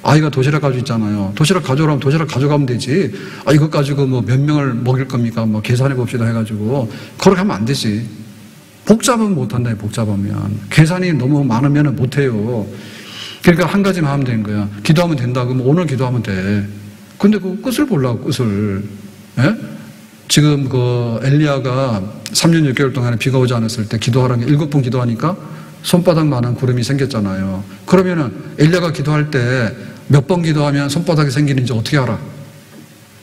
A: 아이가 도시락 가지고 있잖아요. 도시락 가져오라면 도시락 가져가면 되지. 이것 가지고 뭐 몇 명을 먹일 겁니까? 뭐 계산해 봅시다 해가지고. 그렇게 하면 안 되지. 복잡하면 못한다, 복잡하면. 계산이 너무 많으면 못해요. 그러니까 한 가지만 하면 되는 거야. 기도하면 된다. 그러면 오늘 기도하면 돼. 근데 그 끝을 보려고, 끝을. 예? 지금 그 엘리야가 3년 6개월 동안에 비가 오지 않았을 때 기도하라는 게 7번 기도하니까 손바닥만한 구름이 생겼잖아요. 그러면은 엘리야가 기도할 때 몇 번 기도하면 손바닥이 생기는지 어떻게 알아?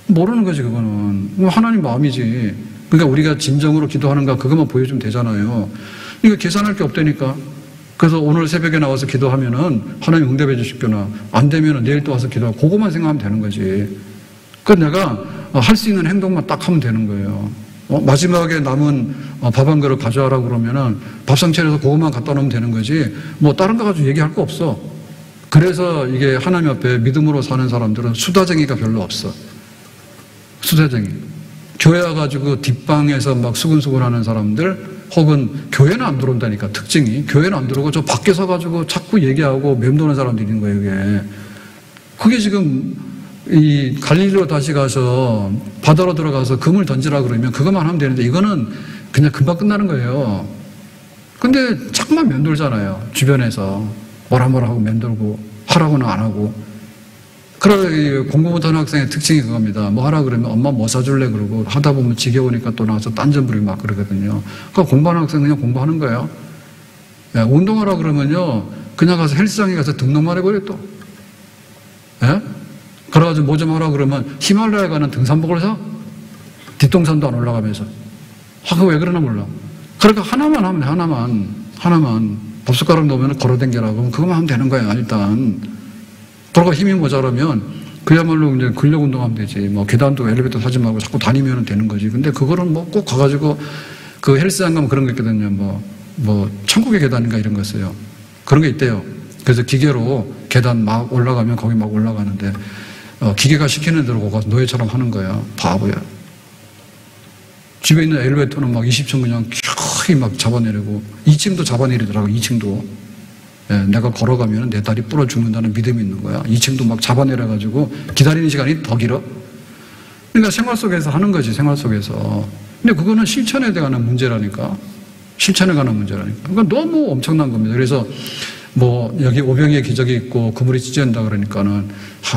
A: 모르는 거지 그거는. 하나님 마음이지. 그러니까 우리가 진정으로 기도하는가 그것만 보여주면 되잖아요. 이거 계산할 게 없다니까. 그래서 오늘 새벽에 나와서 기도하면은 하나님 응답해 주시거나 안 되면은 내일 또 와서 기도하고 그거만 생각하면 되는 거지. 그러니까 내가 할 수 있는 행동만 딱 하면 되는 거예요. 마지막에 남은 밥 한 그릇 가져와라 그러면은 밥상 차려서 그것만 갖다 놓으면 되는 거지 뭐 다른 거 가지고 얘기할 거 없어. 그래서 이게 하나님 앞에 믿음으로 사는 사람들은 수다쟁이가 별로 없어. 수세쟁이. 교회 와가지고 뒷방에서 막 수근수근 하는 사람들, 혹은 교회는 안 들어온다니까, 특징이. 교회는 안 들어오고 저 밖에 서가지고 자꾸 얘기하고 맴도는 사람들이 있는 거예요, 이게. 그게 지금 이 갈릴리로 다시 가서 바다로 들어가서 금을 던지라 그러면 그것만 하면 되는데 이거는 그냥 금방 끝나는 거예요. 근데 자꾸만 맴돌잖아요. 주변에서 뭐라 하고 맴돌고 하라고는 안 하고. 그래 공부 못하는 학생의 특징이 그겁니다. 뭐 하라 그러면 엄마 뭐 사줄래 그러고 하다 보면 지겨우니까 또 나와서 딴전 부리고 막 그러거든요. 그러니까 공부하는 학생은 그냥 공부하는 거예요. 예, 운동하라 그러면요 그냥 가서 헬스장에 가서 등록만 해버려 또. 예? 그래가지고 뭐 좀 하라 그러면 히말라야 가는 등산복을 사? 뒷동산도 안 올라가면서. 그거 왜 그러나 몰라. 그러니까 하나만 하면 돼, 하나만. 법숟가락 넣으면 걸어댕겨라고. 그럼 그것만 하면 되는 거야, 일단. 그러고 힘이 모자라면 그야말로 이제 근력 운동하면 되지. 뭐 계단도 엘리베이터 타지 말고 자꾸 다니면 되는 거지. 근데 그거는 뭐 꼭 가가지고 그 헬스장 가면 그런 거 있거든요. 뭐 천국의 계단인가 이런 거 있어요. 그런 게 있대요. 그래서 기계로 계단 막 올라가면 거기 막 올라가는데 기계가 시키는 대로 가서 노예처럼 하는 거야. 바보야. 집에 있는 엘리베이터는 막 20층 그냥 켜이 막 잡아내리고 2층도 잡아내리더라고. 2층도. 예, 내가 걸어가면 내 다리 부러 죽는다는 믿음이 있는 거야. 2층도 막 잡아내려가지고 기다리는 시간이 더 길어. 그러니까 생활 속에서 하는 거지, 생활 속에서. 근데 그거는 실천에 관한 문제라니까. 실천에 관한 문제라니까. 그러니까 너무 엄청난 겁니다. 그래서 뭐 여기 오병이의 기적이 있고 그물이 찢어진다 그러니까는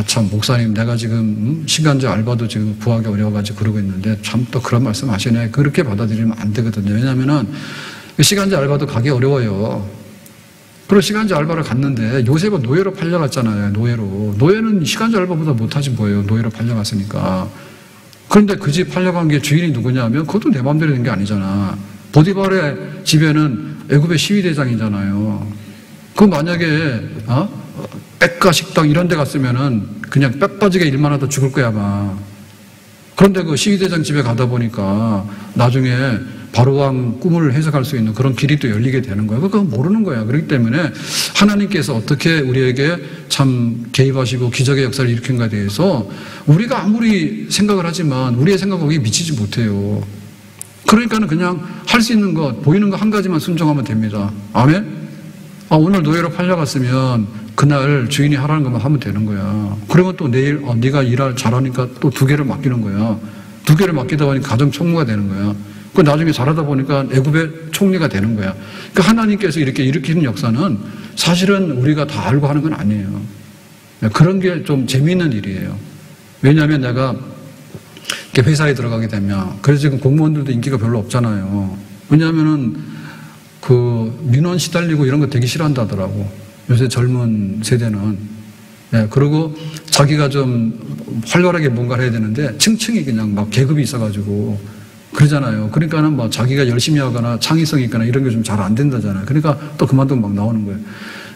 A: 참 목사님 내가 지금 시간제 알바도 지금 구하기 어려워가지고 그러고 있는데 참 또 그런 말씀 하시네. 그렇게 받아들이면 안 되거든요. 왜냐면은 시간제 알바도 가기 어려워요. 그리고 시간제 알바를 갔는데 요셉은 노예로 팔려갔잖아요. 노예는 시간제 알바보다 못하지 뭐예요. 노예로 팔려갔으니까. 그런데 그 집 팔려간 게 주인이 누구냐 하면 그것도 내 마음대로 된 게 아니잖아. 보디발의 집에는 애굽의 시위대장이잖아요. 그 만약에 백가 식당 이런 데 갔으면은 그냥 빽 빠지게 일만 하다 죽을 거야 아마. 그런데 그 시위대장 집에 가다 보니까 나중에 바로왕 꿈을 해석할 수 있는 그런 길이 또 열리게 되는 거예요. 그거 모르는 거야. 그렇기 때문에 하나님께서 어떻게 우리에게 참 개입하시고 기적의 역사를 일으킨가에 대해서 우리가 아무리 생각을 하지만 우리의 생각에 미치지 못해요. 그러니까는 그냥 할 수 있는 것, 보이는 거 한 가지만 순종하면 됩니다. 아멘? 오늘 노예로 팔려갔으면 그날 주인이 하라는 것만 하면 되는 거야. 그러면 또 내일 네가 일을 잘하니까 또 2개를 맡기는 거야. 2개를 맡기다 보니까 가정 총무가 되는 거야. 그 나중에 잘하다 보니까 애굽의 총리가 되는 거야. 그러니까 하나님께서 이렇게 일으키는 역사는 사실은 우리가 다 알고 하는 건 아니에요. 그런 게 좀 재미있는 일이에요. 왜냐하면 내가 회사에 들어가게 되면 그래서 지금 공무원들도 인기가 별로 없잖아요. 왜냐하면은 그 민원 시달리고 이런 거 되게 싫어한다더라고. 요새 젊은 세대는. 예, 그리고 자기가 좀 활발하게 뭔가를 해야 되는데 층층이 그냥 막 계급이 있어가지고 그러잖아요. 그러니까는 막 자기가 열심히 하거나 창의성이 있거나 이런 게 좀 잘 안 된다잖아요. 그러니까 또 그만두고 막 나오는 거예요.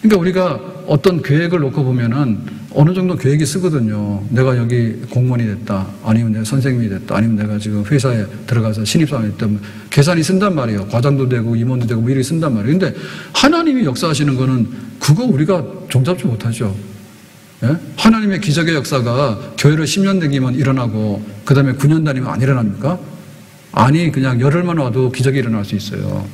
A: 그러니까 우리가 어떤 계획을 놓고 보면은 어느 정도 계획이 쓰거든요. 내가 여기 공무원이 됐다. 아니면 내가 선생님이 됐다. 아니면 내가 지금 회사에 들어가서 신입사원이 됐다. 계산이 쓴단 말이에요. 과장도 되고 임원도 되고 뭐 이렇게 쓴단 말이에요. 근데 하나님이 역사하시는 거는 그거 우리가 종잡지 못하죠. 예? 하나님의 기적의 역사가 교회를 10년 되기만 일어나고 그 다음에 9년 다니면 안 일어납니까? 아니 그냥 열흘만 와도 기적이 일어날 수 있어요.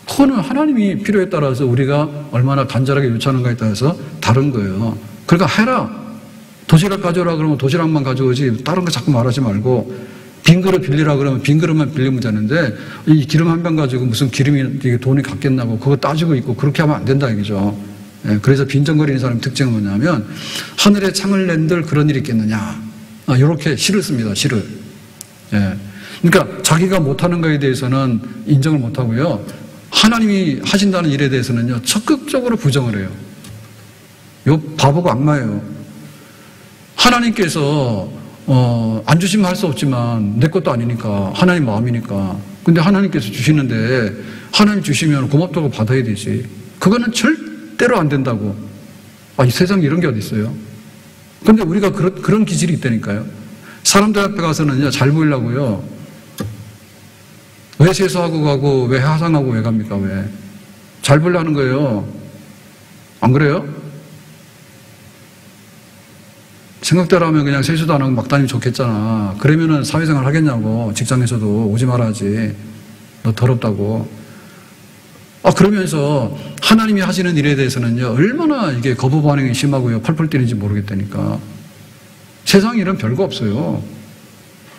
A: 그거는 하나님이 필요에 따라서 우리가 얼마나 간절하게 요청하는가에 따라서 다른 거예요. 그러니까 해라. 도시락 가져오라 그러면 도시락만 가져오지 다른 거 자꾸 말하지 말고 빈 그릇 빌리라 그러면 빈 그릇만 빌리면 되는데 이 기름 한 병 가지고 무슨 기름이 돈이 갚겠나고 그거 따지고 있고 그렇게 하면 안 된다 이거죠. 예, 그래서 빈정거리는 사람 특징은 뭐냐면 하늘에 창을 낸들 그런 일이 있겠느냐. 이렇게 시를 씁니다. 시를. 예. 그러니까 자기가 못하는 거에 대해서는 인정을 못하고요. 하나님이 하신다는 일에 대해서는요. 적극적으로 부정을 해요. 요 바보가 악마예요. 하나님께서 안 주시면 할 수 없지만 내 것도 아니니까 하나님 마음이니까. 근데 하나님께서 주시는데 하나님 주시면 고맙다고 받아야 되지. 그거는 절대로 안 된다고. 이 세상에 이런 게 어디 있어요? 근데 우리가 그런 기질이 있다니까요. 사람들 앞에 가서는요 잘 보이려고요. 왜 세수하고 가고 왜 화장하고 왜 갑니까? 왜? 잘 보려는 거예요. 안 그래요? 생각대로 하면 그냥 세수도 안 하고 막 다니면 좋겠잖아. 그러면은 사회생활 하겠냐고. 직장에서도 오지 말아야지. 너 더럽다고. 그러면서 하나님이 하시는 일에 대해서는요, 얼마나 이게 거부 반응이 심하고요, 펄펄 뛰는지 모르겠다니까. 세상 일은 별거 없어요.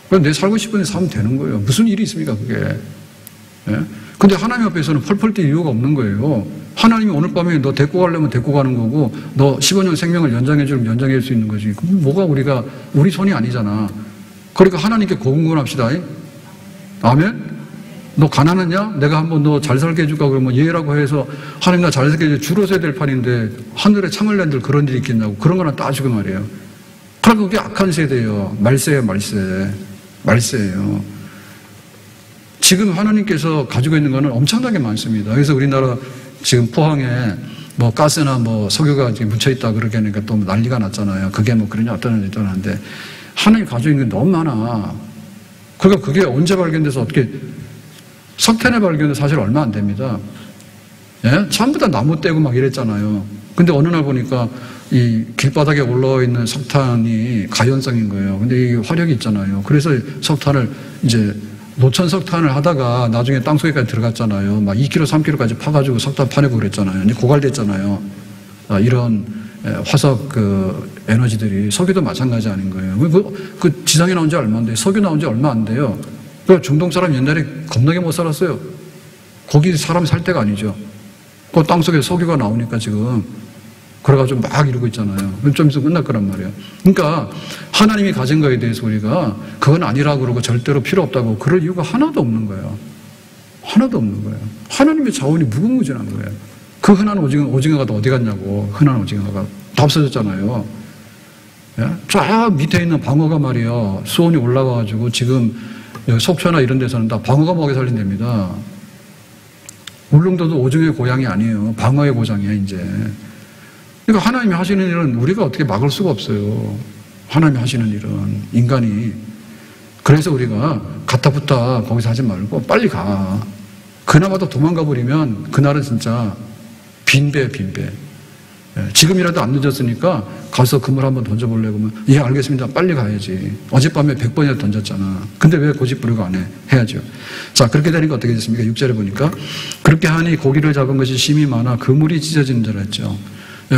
A: 그냥 내 살고 싶은 데 살면 되는 거예요. 무슨 일이 있습니까, 그게. 예? 근데 하나님 앞에서는 펄펄 뛸 이유가 없는 거예요. 하나님이 오늘 밤에 너 데리고 가려면 데리고 가는 거고, 너 15년 생명을 연장해 주면 연장해 줄 수 있는 거지. 그럼 뭐가 우리 손이 아니잖아. 그러니까 하나님께 고군분합시다. 아멘? 너 가난하냐? 내가 한번 너 잘 살게 해줄까? 그러면 예라고 해서 하나님 나 잘 살게 해줘. 줄어 서야 될 판인데 하늘에 창을 낸들 그런 일이 있겠냐고. 그런 거는 따지고 말이에요. 그러니까 그게 악한 세대예요. 말세예요, 말세예요. 지금 하나님께서 가지고 있는 거는 엄청나게 많습니다. 그래서 우리나라 지금 포항에 뭐 가스나 뭐 석유가 지금 묻혀있다 그렇게 하니까 또 난리가 났잖아요. 그게 뭐 그러냐 어떠냐는데 하나님 가지고 있는 게 너무 많아. 그러니까 그게 언제 발견돼서 어떻게 석탄에 발견돼서 사실 얼마 안 됩니다. 예? 전부 다 나무 떼고 막 이랬잖아요. 근데 어느 날 보니까 이 길바닥에 올라와 있는 석탄이 가연성인 거예요. 근데 이게 화력이 있잖아요. 그래서 석탄을 이제 노천 석탄을 하다가 나중에 땅속에까지 들어갔잖아요. 막 2kg, 3kg까지 파가지고 석탄 파내고 그랬잖아요. 이제 고갈됐잖아요. 이런 화석 에너지들이 석유도 마찬가지 아닌 거예요. 그 지상에 나온 지 얼마인데 석유 나온 지 얼마 안 돼요. 그 중동 사람 옛날에 겁나게 못 살았어요. 거기 사람 살 때가 아니죠. 그 땅속에 석유가 나오니까 지금 그래가지고 막 이러고 있잖아요. 좀 있으면 끝날 거란 말이에요. 그러니까 하나님이 가진 거에 대해서 우리가 그건 아니라고 그러고 절대로 필요 없다고 그럴 이유가 하나도 없는 거예요. 하나도 없는 거예요. 하나님의 자원이 무궁무진한 거예요. 그 흔한 오징어가 어디 갔냐고. 흔한 오징어가 다 없어졌잖아요. 예? 저 밑에 있는 방어가 말이에요. 수온이 올라가가지고 지금 속초나 이런 데서는 다 방어가 먹여 살린답니다. 울릉도도 오징어의 고향이 아니에요. 방어의 고장이에요, 이제. 그러니까 하나님이 하시는 일은 우리가 어떻게 막을 수가 없어요. 하나님이 하시는 일은 인간이. 그래서 우리가 갔다붙다 거기서 하지 말고 빨리 가. 그나마도 도망가 버리면 그날은 진짜 빈배예요, 빈배. 지금이라도 안 늦었으니까 가서 그물 한번 던져보려고 하면 예 알겠습니다. 빨리 가야지. 어젯밤에 100번이나 던졌잖아. 근데 왜 고집 부리고 안 해? 해야죠. 자 그렇게 되니까 어떻게 됐습니까? 6절에 보니까 그렇게 하니 고기를 잡은 것이 심이 많아 그물이 찢어지는 줄 알았죠.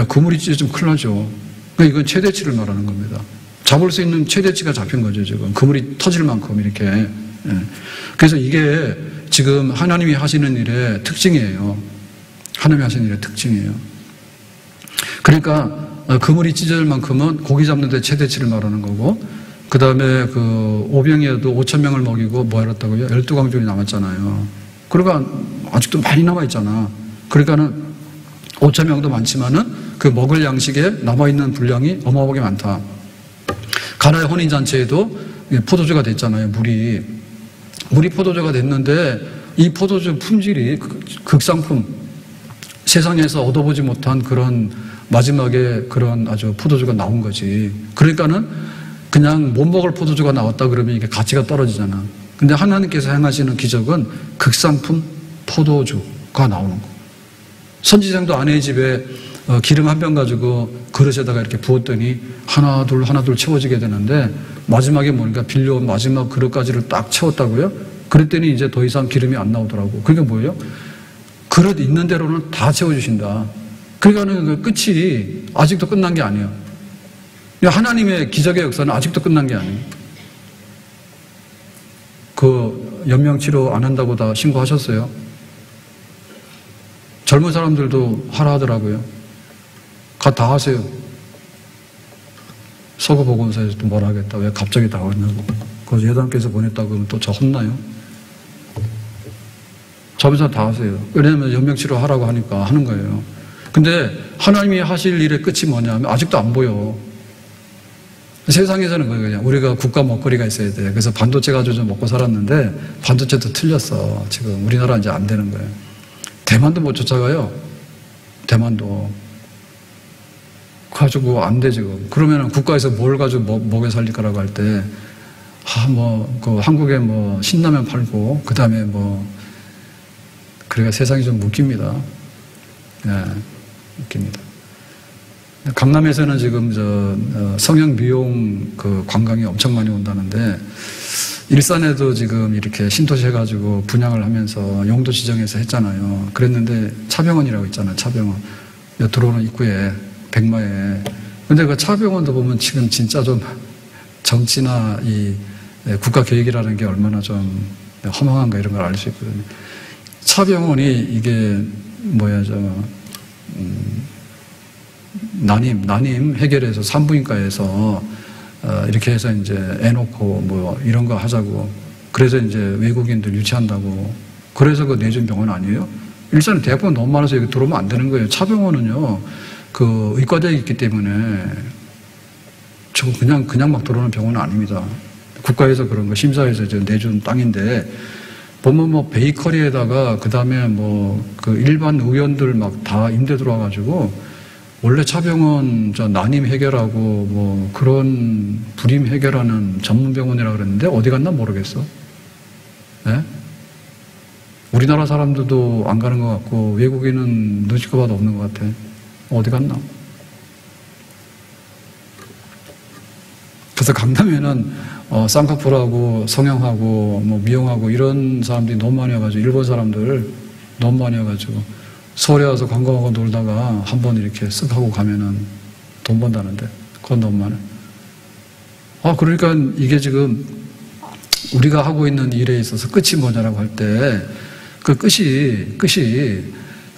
A: 그물이 찢어지면 큰일 나죠. 그러니까 이건 최대치를 말하는 겁니다. 잡을 수 있는 최대치가 잡힌 거죠. 지금 그물이 터질 만큼 이렇게. 그래서 이게 지금 하나님이 하시는 일의 특징이에요. 하나님이 하시는 일의 특징이에요. 그러니까 그물이 찢어질 만큼은 고기 잡는 데 최대치를 말하는 거고 그 다음에 그 오병이어도 5,000명을 먹이고 뭐 했다고요? 12광종이 남았잖아요. 그러니까 아직도 많이 남아있잖아. 그러니까는 5,000명도 많지만은 그 먹을 양식에 남아있는 분량이 어마어마하게 많다. 가나의 혼인잔치에도 포도주가 됐잖아요. 물이 포도주가 됐는데 이 포도주 품질이 극상품 세상에서 얻어보지 못한 그런 마지막에 그런 아주 포도주가 나온 거지. 그러니까는 그냥 못 먹을 포도주가 나왔다 그러면 이게 가치가 떨어지잖아. 근데 하나님께서 행하시는 기적은 극상품 포도주가 나오는 거. 선지생도 아내의 집에 기름 한 병 가지고 그릇에다가 이렇게 부었더니 하나둘 채워지게 되는데 마지막에 보니까 빌려온 마지막 그릇까지를 딱 채웠다고요? 그랬더니 이제 더 이상 기름이 안 나오더라고. 그게 뭐예요? 그릇 있는 대로는 다 채워주신다. 그러니까는 그 끝이 아직도 끝난 게 아니에요. 하나님의 기적의 역사는 아직도 끝난 게 아니에요. 그 연명치료 안 한다고 다 신고하셨어요? 젊은 사람들도 하라 하더라고요. 다 하세요. 서구보건소에서도 뭐라 하겠다. 왜 갑자기 다 하냐고. 그래서 예단께서 보냈다고 그러면 또 저 혼나요? 젊은 사람 다 하세요. 왜냐하면 연명치료 하라고 하니까 하는 거예요. 근데 하나님이 하실 일의 끝이 뭐냐면 아직도 안 보여. 세상에서는 그냥 우리가 국가 먹거리가 있어야 돼. 그래서 반도체 가지고 좀 먹고 살았는데 반도체도 틀렸어. 지금 우리나라 이제 안 되는 거예요. 대만도 못 쫓아가요. 대만도. 가지고 안 돼 지금. 그러면 국가에서 뭘 가지고 먹여 살릴 거라고 할 때 그 한국에 뭐 신라면 팔고 그 다음에 그러니까 세상이 좀 웃깁니다. 네, 웃깁니다. 강남에서는 지금 성형 미용 그 관광이 엄청 많이 온다는데, 일산에도 지금 이렇게 신도시 해가지고 분양을 하면서 용도 지정해서 했잖아요. 그랬는데 차병원이라고 있잖아요. 차병원. 들어오는 입구에, 백마에. 근데 그 차병원도 보면 지금 진짜 좀 정치나 이 국가 계획이라는 게 얼마나 좀 허망한가 이런 걸 알 수 있거든요. 차병원이 이게 난임 해결해서 산부인과에서 이렇게 해서 이제 애 놓고 뭐 이런 거 하자고. 그래서 이제 외국인들 유치한다고. 그래서 그 내준 병원 아니에요? 일산에 대학병원 너무 많아서 여기 들어오면 안 되는 거예요. 차병원은요, 그 의과대학이 있기 때문에 저거 그냥 막 들어오는 병원은 아닙니다. 국가에서 그런 거 심사해서 이제 내준 땅인데, 보면 뭐 베이커리에다가 그 다음에 뭐 그 일반 의원들 막 다 임대 들어와가지고 원래 차병원 난임 해결하고 뭐 그런 불임 해결하는 전문 병원이라 그랬는데 어디 갔나 모르겠어. 네? 우리나라 사람들도 안 가는 것 같고 외국인은 눈치 봐도 없는 것 같아. 어디 갔나? 그래서 강남에는 쌍꺼풀하고 성형하고 뭐 미용하고 이런 사람들이 너무 많이 와가지고 일본 사람들 너무 많이 와가지고 서울에 와서 관광하고 놀다가 한번 이렇게 쓱 하고 가면은 돈 번다는데 그건 너무 많아요. 그러니까 이게 지금 우리가 하고 있는 일에 있어서 끝이 뭐냐라고 할 때 그 끝이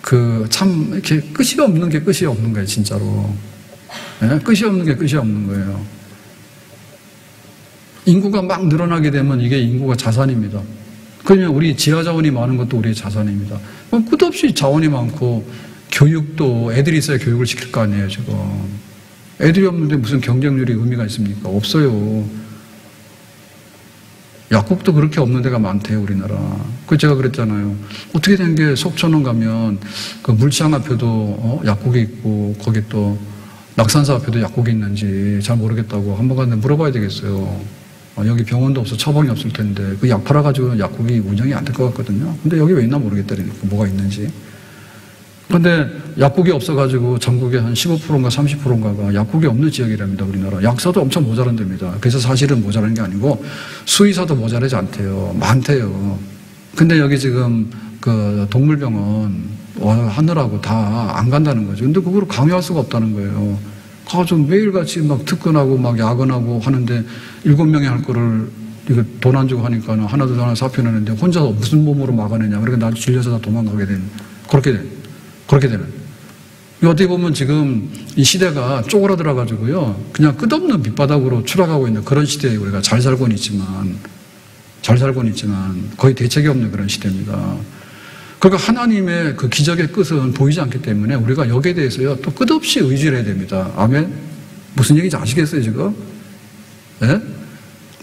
A: 그 참 이렇게 끝이 없는 게 끝이 없는 거예요, 진짜로. 네? 끝이 없는 게 끝이 없는 거예요. 인구가 막 늘어나게 되면 이게 인구가 자산입니다. 그러면 우리 지하 자원이 많은 것도 우리의 자산입니다. 끝없이 자원이 많고 교육도 애들이 있어야 교육을 시킬 거 아니에요, 지금. 애들이 없는데 무슨 경쟁률이 의미가 있습니까? 없어요. 약국도 그렇게 없는 데가 많대요, 우리나라. 그 제가 그랬잖아요. 어떻게 된 게 속천원 가면 그 물창 앞에도 약국이 있고 거기 또 낙산사 앞에도 약국이 있는지 잘 모르겠다고 한번 갔는데 물어봐야 되겠어요. 여기 병원도 없어 처방이 없을 텐데 그 약 팔아가지고 약국이 운영이 안 될 것 같거든요. 근데 여기 왜 있나 모르겠다니까 뭐가 있는지. 근데 약국이 없어가지고 전국에 한 15%인가 30%인가가 약국이 없는 지역이랍니다, 우리나라. 약사도 엄청 모자란 데입니다. 그래서 사실은 모자란 게 아니고 수의사도 모자라지 않대요. 많대요. 근데 여기 지금 그 동물병원 하느라고 다 안 간다는 거죠. 근데 그걸 강요할 수가 없다는 거예요. 가서 매일같이 막 특근하고 막 야근하고 하는데 7명이 할 거를 이거 돈 안 주고 하니까 하나도 하나 사표내는데 혼자 무슨 몸으로 막아내냐. 그러니까 나도 질려서 다 도망가게 되는. 그렇게 되는. 어떻게 보면 지금 이 시대가 쪼그라들어가지고요. 그냥 끝없는 밑바닥으로 추락하고 있는 그런 시대에 우리가 잘 살고는 있지만 거의 대책이 없는 그런 시대입니다. 그러니까 하나님의 그 기적의 끝은 보이지 않기 때문에 우리가 여기에 대해서요. 또 끝없이 의지를 해야 됩니다. 아멘? 무슨 얘기인지 아시겠어요, 지금? 예?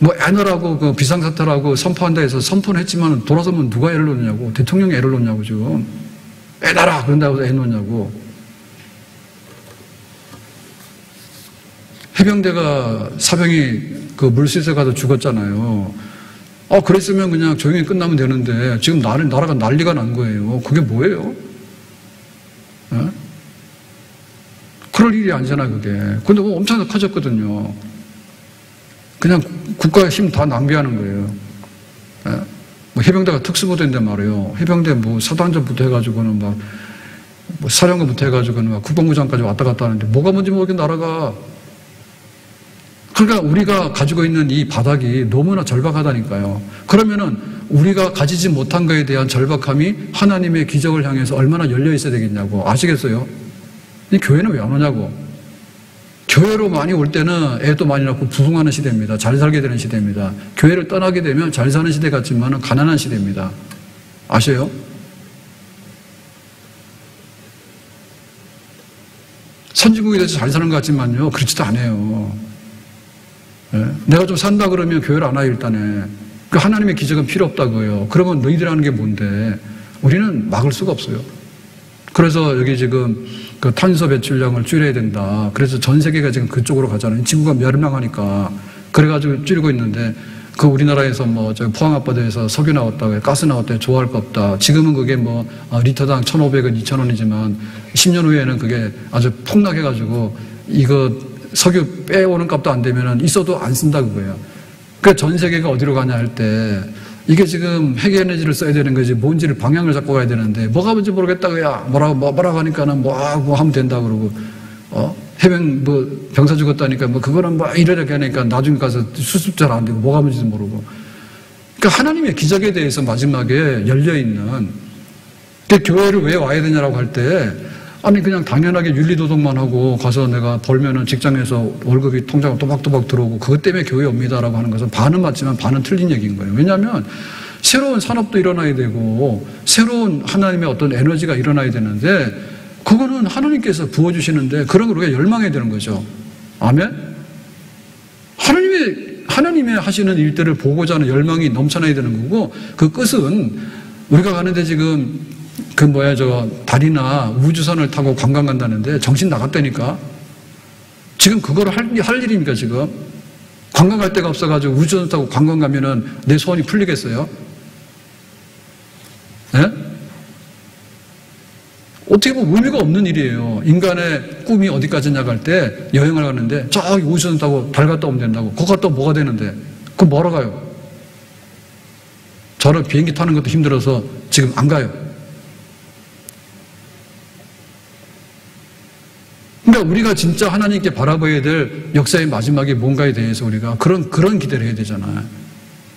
A: 뭐 애너라고 그 비상사태라고 선포한다 해서 선포는 했지만 돌아서면 누가 애를 놓냐고. 대통령이 애를 놓냐고 지금. 애나라! 그런다고 애 놓냐고. 해병대가 사병이 그 물수에서 가서 죽었잖아요. 그랬으면 그냥 조용히 끝나면 되는데 지금 나라가 난리가 난 거예요. 그게 뭐예요? 예? 그럴 일이 아니잖아요, 그게. 근데 엄청 커졌거든요. 그냥 국가의 힘 다 낭비하는 거예요. 예? 뭐 해병대가 특수부대인데 말이에요. 해병대 뭐 사단장부터 해가지고는 막 뭐 사령관부터 해가지고는 막 국방부장까지 왔다 갔다 하는데 뭐가 뭔지 모르게 나라가. 그러니까 우리가 가지고 있는 이 바닥이 너무나 절박하다니까요. 그러면은 우리가 가지지 못한 것에 대한 절박함이 하나님의 기적을 향해서 얼마나 열려 있어야 되겠냐고. 아시겠어요? 이 교회는 왜 안 오냐고. 교회로 많이 올 때는 애도 많이 낳고 부흥하는 시대입니다. 잘 살게 되는 시대입니다. 교회를 떠나게 되면 잘 사는 시대 같지만 가난한 시대입니다. 아셔요? 선진국에 대해서 잘 사는 것 같지만요. 그렇지도 않아요. 예? 내가 좀 산다 그러면 교회를 안 와요, 일단에. 그 하나님의 기적은 필요 없다고요. 그러면 너희들 하는 게 뭔데? 우리는 막을 수가 없어요. 그래서 여기 지금 그 탄소 배출량을 줄여야 된다. 그래서 전 세계가 지금 그쪽으로 가잖아요. 지구가 멸망하니까. 그래가지고 줄이고 있는데, 그 우리나라에서 뭐, 저 포항 앞바다에서 석유 나왔다, 가스 나왔다, 좋아할 거 없다. 지금은 그게 뭐, 리터당 1,500원, 2,000원이지만, 10년 후에는 그게 아주 폭락해가지고, 이거 석유 빼오는 값도 안 되면 있어도 안 쓴다 그거예요. 그러니까 전 세계가 어디로 가냐 할 때 이게 지금 핵에너지를 써야 되는 거지 뭔지를 방향을 잡고 가야 되는데 뭐가 뭔지 모르겠다고 야 뭐라고 하니까는 뭐 하면 된다 그러고 해병 병사 죽었다니까 그거는 이렇게 하니까 나중에 가서 수습 잘 안 되고 뭐가 뭔지도 모르고. 그러니까 하나님의 기적에 대해서 마지막에 열려 있는 교회를 왜 와야 되냐라고 할 때 아니 그냥 당연하게 윤리도덕만 하고 가서 내가 벌면은 직장에서 월급이 통장에 또박또박 들어오고 그것 때문에 교회 옵니다라고 하는 것은 반은 맞지만 반은 틀린 얘기인 거예요. 왜냐하면 새로운 산업도 일어나야 되고 새로운 하나님의 어떤 에너지가 일어나야 되는데 그거는 하나님께서 부어주시는데 그런 걸 우리가 열망해야 되는 거죠. 아멘? 하나님의 하시는 일들을 보고자 하는 열망이 넘쳐나야 되는 거고 그 끝은 우리가 가는데 지금 달이나 우주선을 타고 관광 간다는데 정신 나갔다니까. 지금 그걸 할 일입니까, 지금? 관광 갈 데가 없어가지고 우주선 타고 관광 가면은 내 소원이 풀리겠어요? 예? 어떻게 보면 의미가 없는 일이에요. 인간의 꿈이 어디까지냐 할 때 여행을 가는데 저기 우주선 타고 달 갔다 오면 된다고. 거기 갔다 오면 뭐가 되는데? 그럼 뭐하러 가요? 저를 비행기 타는 것도 힘들어서 지금 안 가요. 그러니까 우리가 진짜 하나님께 바라봐야 될 역사의 마지막이 뭔가에 대해서 우리가 그런 기대를 해야 되잖아요.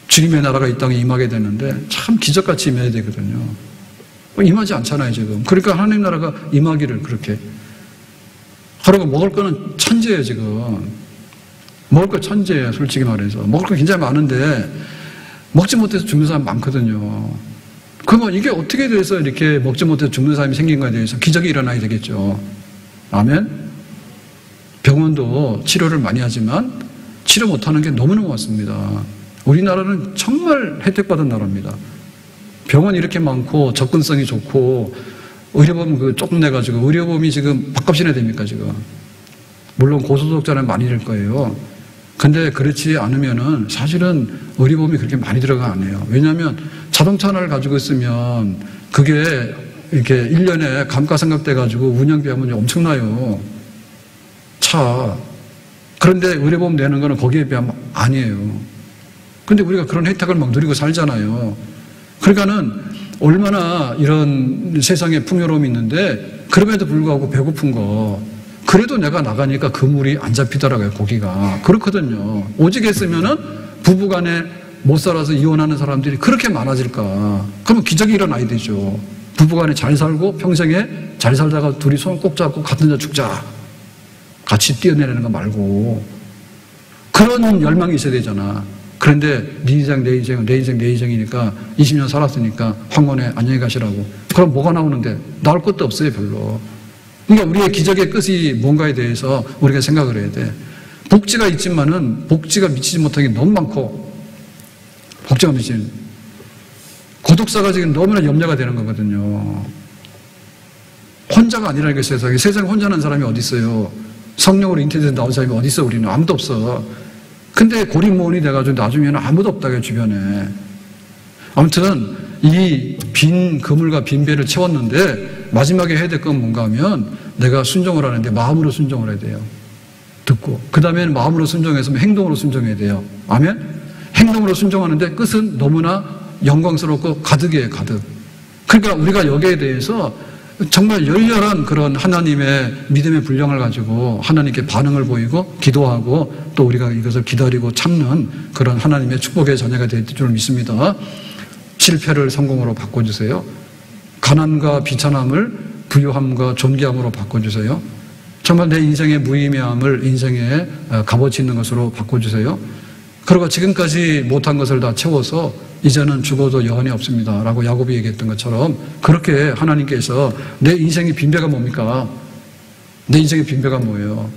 A: 주님의 나라가 이 땅에 임하게 되는데 참 기적같이 임해야 되거든요. 임하지 않잖아요, 지금. 그러니까 하나님 나라가 임하기를 그렇게. 그리고 먹을 거는 천재예요, 지금. 먹을 거 천재예요, 솔직히 말해서. 먹을 거 굉장히 많은데 먹지 못해서 죽는 사람 많거든요. 그러면 이게 어떻게 돼서 이렇게 먹지 못해서 죽는 사람이 생긴 거에 대해서 기적이 일어나야 되겠죠. 아멘? 병원도 치료를 많이 하지만 치료 못하는 게 너무너무 많습니다. 우리나라는 정말 혜택받은 나라입니다. 병원 이렇게 많고 접근성이 좋고 의료보험 조금 내가지고 의료보험이 지금 밥값이 내야 됩니까 지금? 물론 고소득자는 많이 될 거예요. 근데 그렇지 않으면은 사실은 의료보험이 그렇게 많이 들어가 안 해요. 왜냐하면 자동차 하나를 가지고 있으면 그게 이렇게 1년에 감가상각돼가지고 운영비 하면 엄청나요. 차. 그런데 의료보험 내는 거는 거기에 비하면 아니에요. 근데 우리가 그런 혜택을 막 누리고 살잖아요. 그러니까는 얼마나 이런 세상에 풍요로움이 있는데 그럼에도 불구하고 배고픈 거 그래도 내가 나가니까 그물이 안 잡히더라고요. 고기가. 그렇거든요. 오직 했으면은 부부간에 못 살아서 이혼하는 사람들이 그렇게 많아질까. 그러면 기적이 일어나야 되죠. 부부간에 잘 살고 평생에 잘 살다가 둘이 손 꼭 잡고 같은 자 죽자. 같이 뛰어내리는 거 말고. 그런 열망이 있어야 되잖아. 그런데 네 인생 내 인생 내 인생 내 인생이니까 20년 살았으니까 황혼에 안녕히 가시라고. 그럼 뭐가 나오는데? 나올 것도 없어요 별로. 그러니까 우리의 기적의 끝이 뭔가에 대해서 우리가 생각을 해야 돼. 복지가 있지만은 복지가 미치지 못한 게 너무 많고 복지가 미치는 고독사가 지금 너무나 염려가 되는 거거든요. 혼자가 아니라니까 세상에. 세상에 혼자는 사람이 어디 있어요. 성령으로 인터넷에 나온 사람이 어디 있어. 우리는 아무도 없어. 근데 고립모원이 돼가지고 나중에는 아무도 없다고요 주변에. 아무튼 이 빈 그물과 빈 배를 채웠는데 마지막에 해야 될 건 뭔가 하면 내가 순종을 하는데 마음으로 순종을 해야 돼요. 듣고 그 다음에는 마음으로 순종해서 행동으로 순종해야 돼요. 아멘? 행동으로 순종하는데 끝은 너무나 영광스럽고 가득이에요. 가득. 그러니까 우리가 여기에 대해서 정말 열렬한 그런 하나님의 믿음의 분량을 가지고 하나님께 반응을 보이고 기도하고 또 우리가 이것을 기다리고 참는 그런 하나님의 축복의 자녀가 될 줄 믿습니다. 실패를 성공으로 바꿔주세요. 가난과 비천함을 부유함과 존귀함으로 바꿔주세요. 정말 내 인생의 무의미함을 인생의 값어치 있는 것으로 바꿔주세요. 그리고 지금까지 못한 것을 다 채워서 이제는 죽어도 여한이 없습니다 라고 야곱이 얘기했던 것처럼 그렇게 하나님께서 내 인생의 빈배가 뭡니까? 내 인생의 빈배가 뭐예요?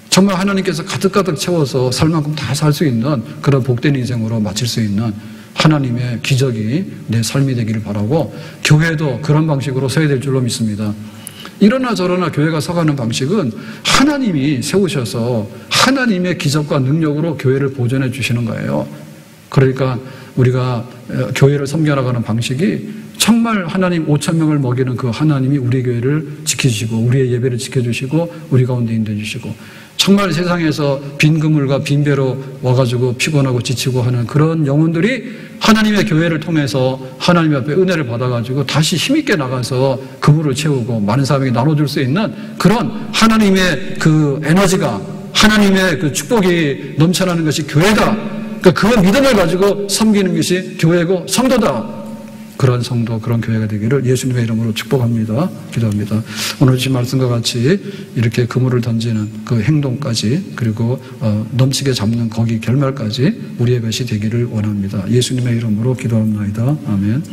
A: 정말 하나님께서 가득가득 채워서 살 만큼 다 살 수 있는 그런 복된 인생으로 마칠 수 있는 하나님의 기적이 내 삶이 되기를 바라고 교회도 그런 방식으로 서야 될 줄로 믿습니다. 이러나 저러나 교회가 서가는 방식은 하나님이 세우셔서 하나님의 기적과 능력으로 교회를 보존해 주시는 거예요. 그러니까 우리가 교회를 섬겨나가는 방식이 정말 하나님 5,000명을 먹이는 그 하나님이 우리 교회를 지켜주시고 우리의 예배를 지켜주시고 우리 가운데 인도해주시고 정말 세상에서 빈 그물과 빈 배로 와가지고 피곤하고 지치고 하는 그런 영혼들이 하나님의 교회를 통해서 하나님 앞에 은혜를 받아가지고 다시 힘있게 나가서 그물을 채우고 많은 사람에게 나눠줄 수 있는 그런 하나님의 그 에너지가 하나님의 그 축복이 넘쳐나는 것이 교회다. 그 믿음을 가지고 섬기는 것이 교회고 성도다. 그런 성도, 그런 교회가 되기를 예수님의 이름으로 축복합니다. 기도합니다. 오늘 주신 말씀과 같이 이렇게 그물을 던지는 그 행동까지 그리고 넘치게 잡는 거기 결말까지 우리의 것이 되기를 원합니다. 예수님의 이름으로 기도합니다. 아멘.